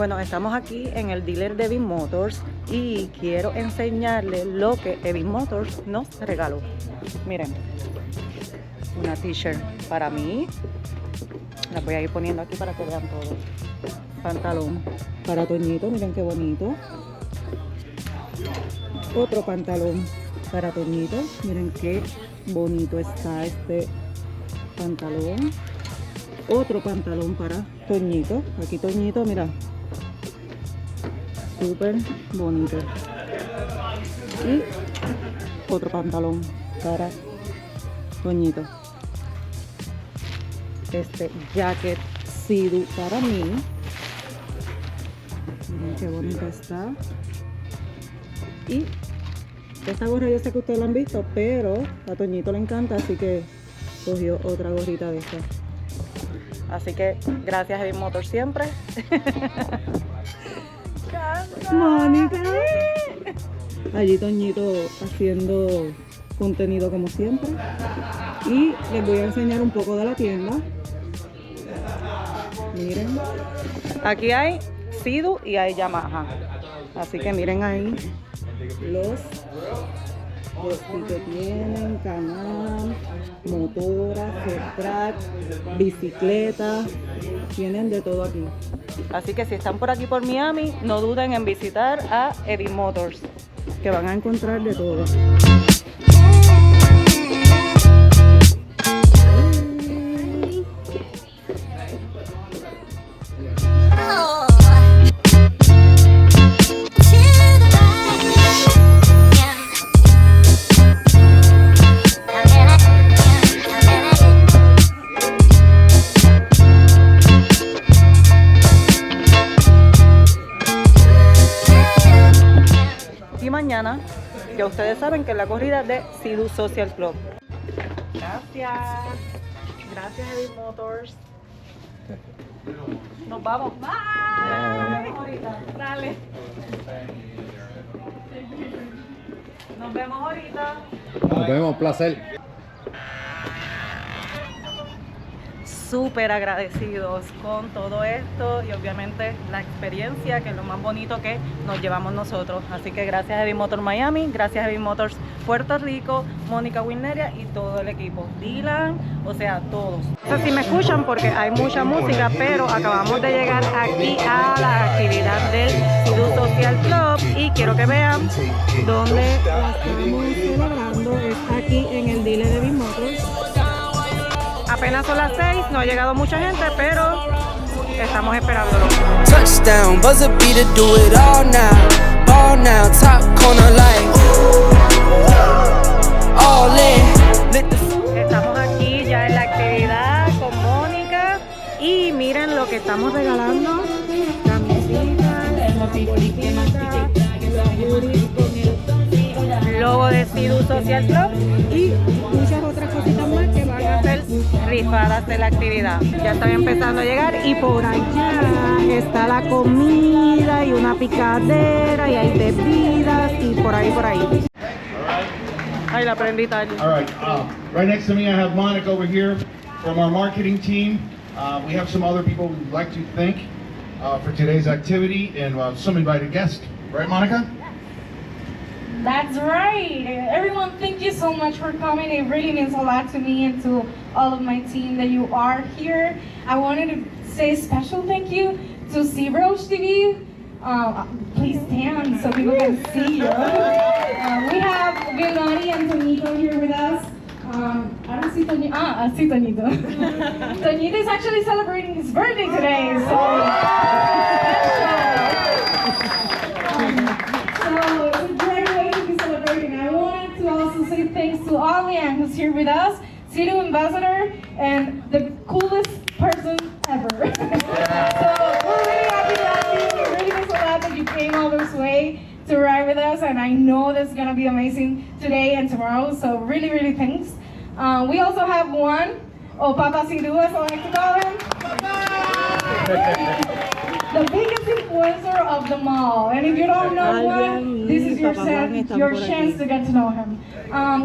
Bueno, estamos aquí en el dealer de Evinmotors y quiero enseñarles lo que Evinmotors nos regaló. Miren, una t-shirt para mí. La voy a ir poniendo aquí para que vean todo. Pantalón para Toñito, miren qué bonito. Otro pantalón para Toñito, miren qué bonito está este pantalón. Otro pantalón para Toñito. Aquí Toñito, mira, súper bonito. Y otro pantalón para Toñito. Este jacket SeaDoo para mí. Miren qué bonito está. Y esta gorra yo sé que ustedes la han visto, pero a Toñito le encanta, así que cogió otra gorrita de esta. Así que gracias Evinmotors siempre. Mónica. Allí Toñito haciendo contenido como siempre. Y les voy a enseñar un poco de la tienda. Miren. Aquí hay SeaDoo y hay Yamaha. Así que miren ahí los que tienen, canal, motora, track, bicicleta, tienen de todo aquí. Así que si están por aquí por Miami, no duden en visitar a Evinmotors, que van a encontrar de todo. Mañana, ya ustedes saben que es la corrida de SeaDoo Social Club. Gracias Evinmotors. Nos vamos. Bye. Dale. Nos vemos ahorita. Nos vemos, placer. Súper agradecidos con todo esto y obviamente la experiencia, que es lo más bonito que nos llevamos nosotros. Así que gracias a Evinmotors Miami, gracias a Evinmotors Puerto Rico, Mónica Wilneria y todo el equipo. Dylan, o sea, todos. No sé si me escuchan porque hay mucha música, pero acabamos de llegar aquí a la actividad del SeaDoo Social Club y quiero que vean dónde estamos celebrando. Es aquí en el dealer de Evinmotors. Apenas son las 6, no ha llegado mucha gente, pero estamos esperándolo. Touchdown, buzzer beater, do it all now. Ball now, top corner like all in. Estamos aquí ya en la actividad con Mónica y miren lo que estamos regalando. Camisitas, bolitas, el logo de SeaDoo Social Club y muchas otras cositas más que van a ser rifadas de la actividad. Ya están empezando a llegar y por allá está la comida y una picadera y hay bebidas y por ahí. Ay, la prendí tal. All right, right next to me I have Monica over here from our marketing team. We have some other people we'd like to thank for today's activity and some invited guests. Right, Monica? That's right. Everyone, thank you so much for coming. It really means a lot to me and to all of my team that you are here. I wanted to say a special thank you to Roach TV. Please stand so people can see you. We have Vinari and Toñito here with us. I don't see Toñito. I see Toñito. Toñito is actually celebrating his birthday today, so so it's a great way to be celebrating. I wanted to also say thanks to Alian, who's here with us, SeaDoo ambassador, and the coolest person ever. So we're really happy to have you. It really means a lot that you came all this way to ride with us, and I know that's gonna be amazing today and tomorrow. So really thanks. We also have one, Papa SeaDoo, as I like to call him. The biggest influencer of them all. And if you don't know one, this is your chance to get to know him.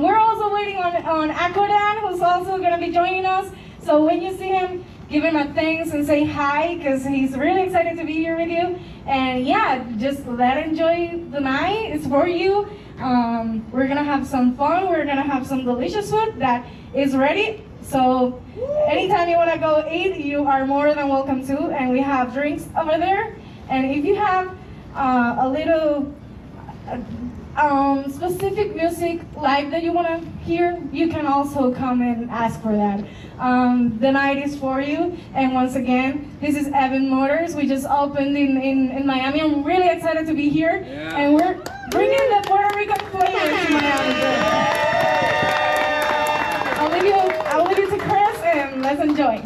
We're also waiting on Akodan, who's also going to be joining us. So when you see him, give him a thanks and say hi, because he's really excited to be here with you. And yeah, just enjoy the night. It's for you. We're gonna have some fun. We're gonna have some delicious food that is ready. So anytime you wanna go eat, you are more than welcome to. And we have drinks over there. And if you have a little specific music live that you want to hear, you can also come and ask for that. The night is for you. And once again, this is Evinmotors. We just opened in Miami. I'm really excited to be here. Yeah. And we're bringing the Puerto Rican flavor to Miami. I'll leave you to Chris, and let's enjoy.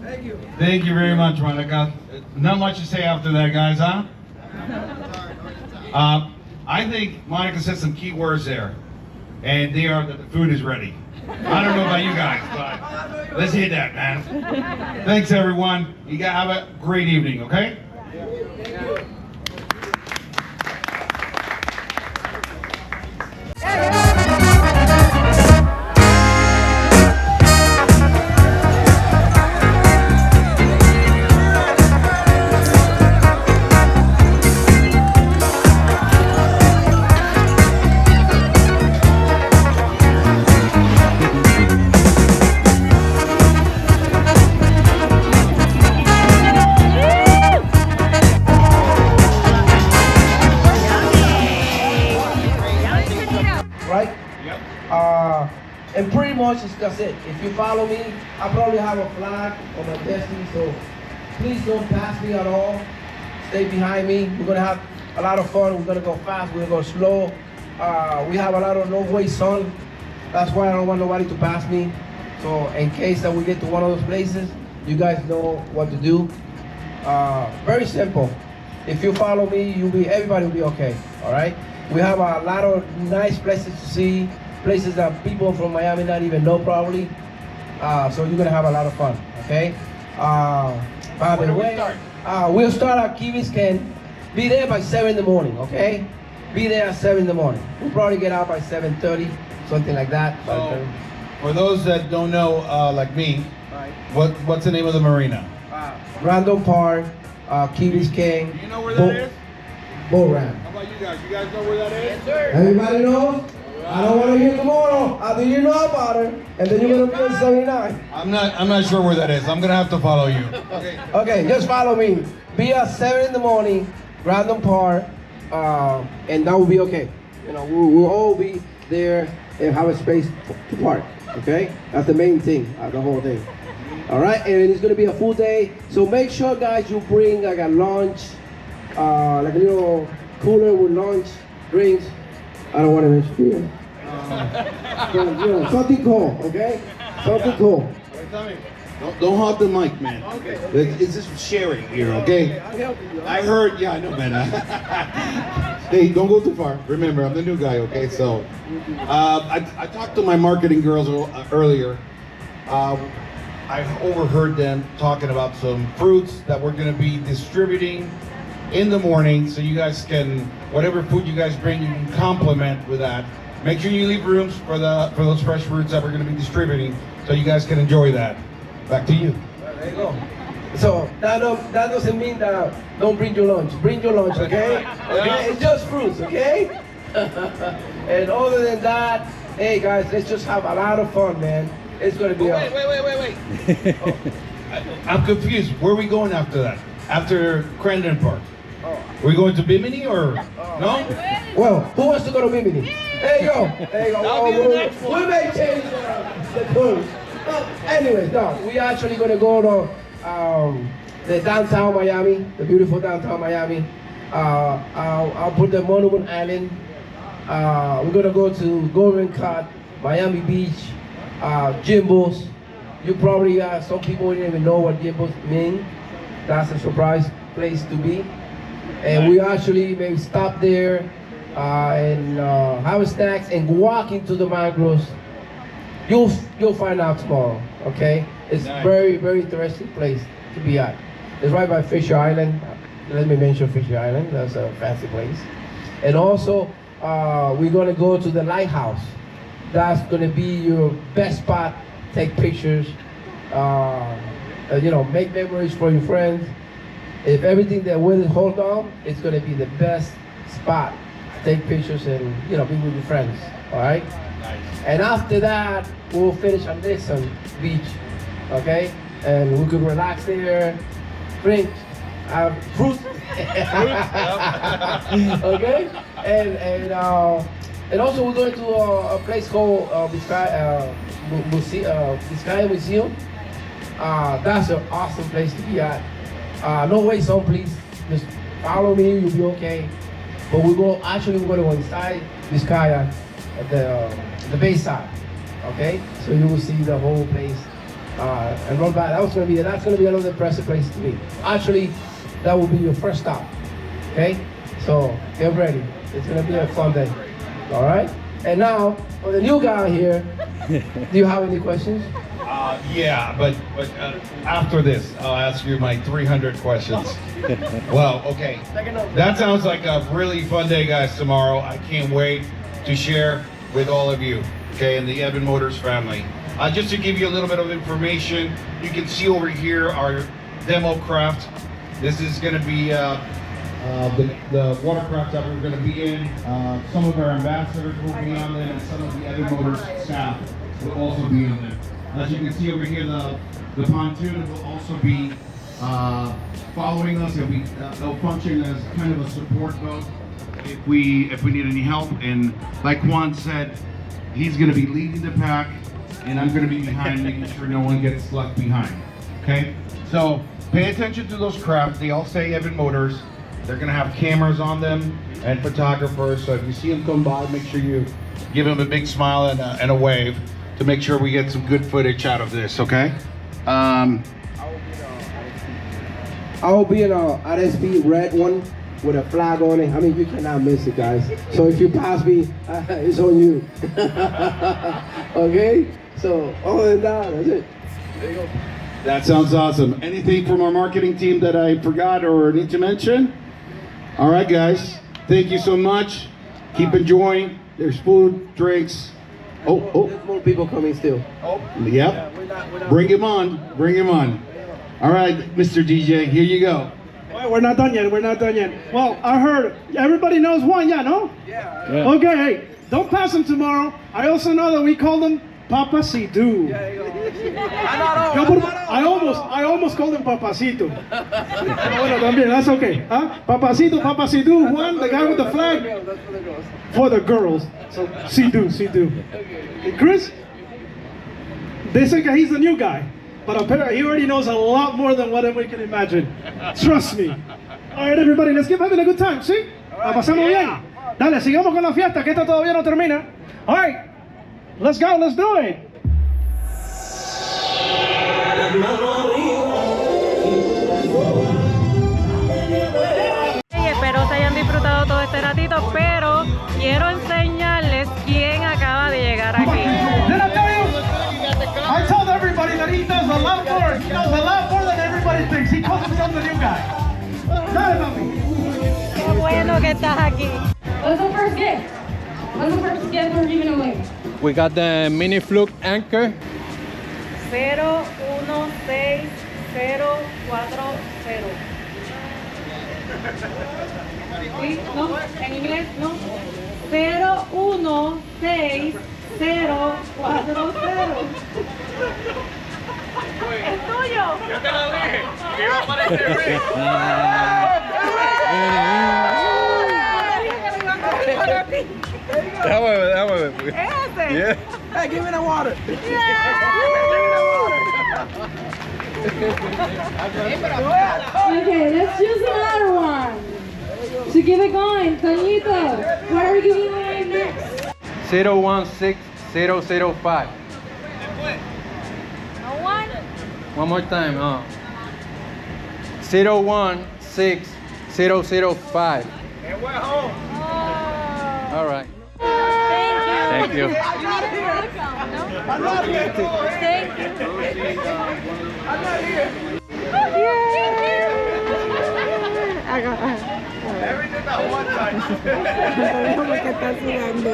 Thank you. Thank you very much, Monica. Not much to say after that, guys, huh? I think Monica said some key words there, and they are that the food is ready. I don't know about you guys, but let's hit that, man. Thanks, everyone. You guys have a great evening, okay? And pretty much that's it. If you follow me, I probably have a flag on my destiny, so please don't pass me at all. Stay behind me. We're gonna have a lot of fun. We're gonna go fast, we're gonna go slow. We have a lot of no-way sun. That's why I don't want nobody to pass me. So in case that we get to one of those places, you guys know what to do. Very simple. If you follow me, everybody will be okay, all right? We have a lot of nice places to see, places that people from Miami not even know probably. So you're gonna have a lot of fun, okay? By the way, we'll start at Key Biscayne. Be there by 7 in the morning, okay? Be there at 7 in the morning. We'll probably get out by 7:30, something like that. So, for those that don't know, like me, right. What's the name of the marina? Random Park, Key Biscayne. Do you know where that is? Boat ramp. How about you guys? You guys know where that is? Yes, sir. Everybody knows? I don't want to hear tomorrow. How do you know about it? And then you're gonna be on 79. I'm not sure where that is. I'm gonna have to follow you. Okay. Okay, just follow me. Be at 7 in the morning, Random Park, and that will be okay. You know, we'll all be there and have a space to park. Okay, that's the main thing, the whole thing. All right, and it's gonna be a full day. So make sure, guys, you bring like a lunch, like a little cooler with lunch, drinks. I don't want to mention beer. Something cold, okay? Something cold. Don't hog the mic, man. Okay. It's just sharing here, okay? I heard, yeah, I know, man. Hey, don't go too far. Remember, I'm the new guy, okay? So, I talked to my marketing girls earlier. I overheard them talking about some fruits that we're going to be distributing in the morning, so you guys can, whatever food you guys bring, you can complement with that. Make sure you leave rooms for those fresh fruits that we're going to be distributing, so you guys can enjoy that. Back to you. There you go. So that doesn't mean that don't bring your lunch. Bring your lunch, okay? Okay? It's just fruits, okay? And other than that, hey guys, let's just have a lot of fun, man. It's gonna be. Wait. Oh. I'm confused. Where are we going after that? After Crandon Park? Are we going to Bimini or no? Well, who wants to go to Bimini? There you go. There you go. We may change the clothes. Anyways, no, we actually gonna go to the downtown Miami, the beautiful downtown Miami. I'll put the Monument Island. We're gonna go to Golden Cod, Miami Beach, Jimbo's. You probably some people didn't even know what Jimbo's mean. That's a surprise place to be. And we actually maybe stop there and have snacks and walk into the mangroves. You'll find out tomorrow, okay? It's nice. Very, very interesting place to be at. It's right by Fisher Island. Let me mention Fisher Island, that's a fancy place. And also, we're gonna go to the lighthouse. That's gonna be your best spot, take pictures. you know, make memories for your friends. If everything that will hold on, it's gonna be the best spot to take pictures and, you know, be with your friends. All right. And after that, we'll finish on this beach, okay? And we could relax there, drink, fruit, okay? And also we're going to a place called Vizcaya Museum. That's an awesome place to be at. No wait zone, please. Just follow me, you'll be okay. But we're going to go inside Vizcaya at the bay side, okay? So you will see the whole place and run by. That's gonna be another impressive place to be. Actually, that will be your first stop, okay? So get ready. It's gonna be a fun day, all right? And now for the new guy here, do you have any questions? Yeah, but after this, I'll ask you my 300 questions. Well, okay. That sounds like a really fun day, guys, tomorrow. I can't wait to share with all of you, okay, and the Evinmotors family. Just to give you a little bit of information, you can see over here our demo craft. This is going to be the watercraft that we're going to be in. Some of our ambassadors will be on them, and some of the Evinmotors staff will also be on them. As you can see over here, the pontoon will also be following us. They'll function as kind of a support boat if we need any help. And like Juan said, he's going to be leading the pack, and I'm going to be behind, making sure no one gets left behind. Okay? So pay attention to those craft. They all say Evinmotors. They're going to have cameras on them and photographers. So if you see them come by, make sure you give them a big smile and a wave to make sure we get some good footage out of this. Okay? I will be in a RSP red one with a flag on it. I mean, you cannot miss it, guys. So if you pass me, it's on you. Okay? So other than that, that's it. There you go. That sounds awesome. Anything from our marketing team that I forgot or need to mention? All right, guys. Thank you so much. Keep enjoying. There's food, drinks. There's more people coming still. Yep. Bring him on. Bring him on. All right, Mr. DJ, here you go. Well, we're not done yet. We're not done yet. Well, I heard everybody knows Juan, yeah, no? Yeah. Okay, hey, don't pass him tomorrow. I also know that we call him Papa SeaDoo. I almost called him Papacito. Bueno, también, that's okay. Huh? Papacito, Papa SeaDoo, Juan, the guy with the flag. For the girls. So SeaDoo. And Chris, they say that he's the new guy. But apparently he already knows a lot more than what we can imagine. Trust me. All right, everybody, let's keep having a good time, ¿sí? La pasamos bien. Dale, sigamos con la fiesta, que esta todavía no termina. All right, let's go, let's do it. Espero se hayan disfrutado todo este ratito, pero quiero enseñarles quién acaba de llegar aquí. I told everybody that he does a lot more. He knows a lot more than everybody thinks. He calls himself the new guy. Dale, mami. Qué bueno que estás aquí. What's the first gift? What's the first gift we're giving away? We got the mini fluke anchor. 016040. ¿Sí? ¿No? ¿En inglés? ¿No? 016040. ¡Es tuyo! Yo te lo dije, que iba a aparecer bien. Déjame ver. ¿Ese? Yeah. Hey, give me the water. Okay, let's choose another one. To keep it going, Toñito, what are we giving away next? 016005. No one? One more time. 016005. Oh. All right. Thank you. Thank you. You're welcome. No? I'm not here. Thank you. I'm not here. Everything that one time. Que está sudando.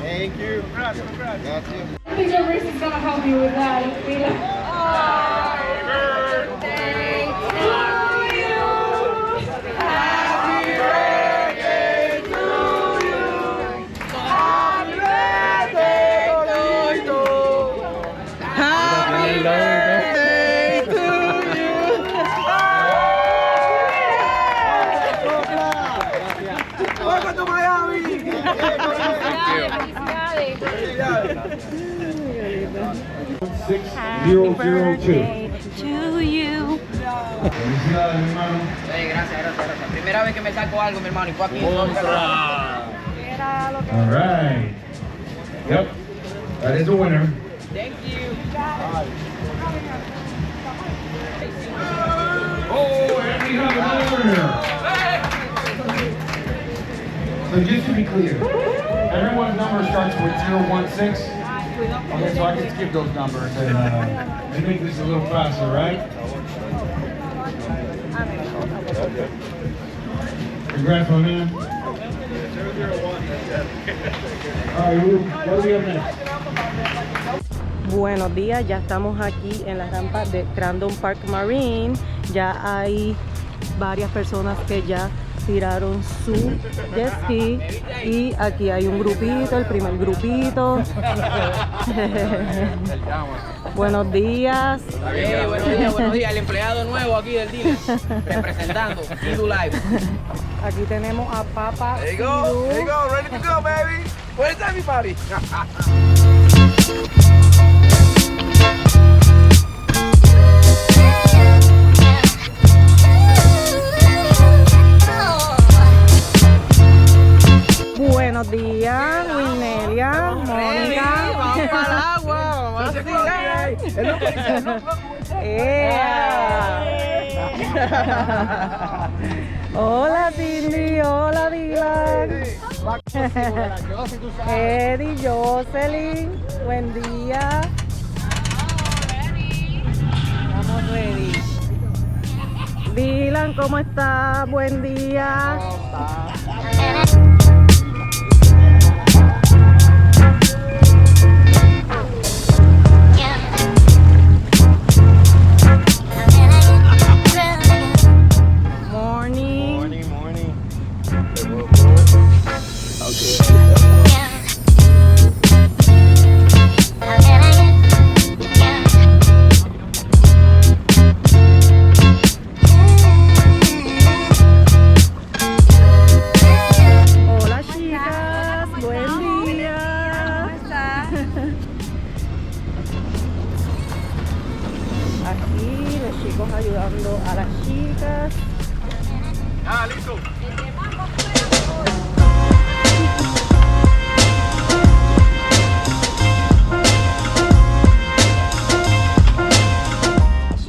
Thank you. Got you. I think your race is gonna help you with that. Happy birthday to you. Happy birthday to you. Happy birthday to you. Happy birthday to you. Welcome to Miami. 6002. To you. Felicidades, hermano. Gracias. Primera vez que me saco algo, mi hermano, y fue aquí. All right. Yep. That is a winner. Thank you. Oh, and we have another winner. So just to be clear, everyone's number starts with 016. Okay, so I can skip those numbers and make this a little faster, right? Congrats, my man. All right, what do we have next? Buenos días, ya estamos aquí en la rampa de Crandon Park Marine. Ya hay varias personas que ya tiraron su jet ski y aquí hay un grupito, el primer grupito. Buenos días. Buenos días, el empleado nuevo aquí del dealer, representando SeaDoo Live. Aquí tenemos a Papa. There you go, ready to go, baby. Where's everybody? Buenos días, Winelia, Mónica. Vamos para el agua, vamos a vacilar. Hola Cindy, hola Dylan. Eddie, Jocelyn, buen día. Estamos ready. Dylan, ¿cómo estás? Buen día. Aquí los chicos ayudando a las chicas. Listo.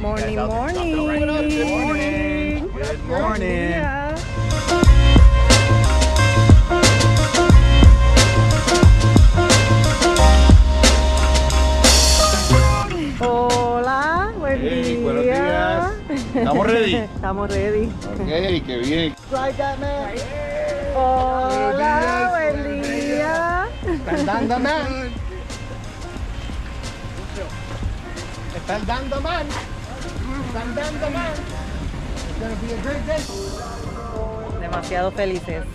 Morning, morning. Good morning. Hola, buen Hey, día. buenos días. ¿Estamos ready? Estamos ready. Ok, qué bien. Hola, buen día. Están dando man. Están dando man. Están dando man. It's gonna be a great day. Demasiado felices.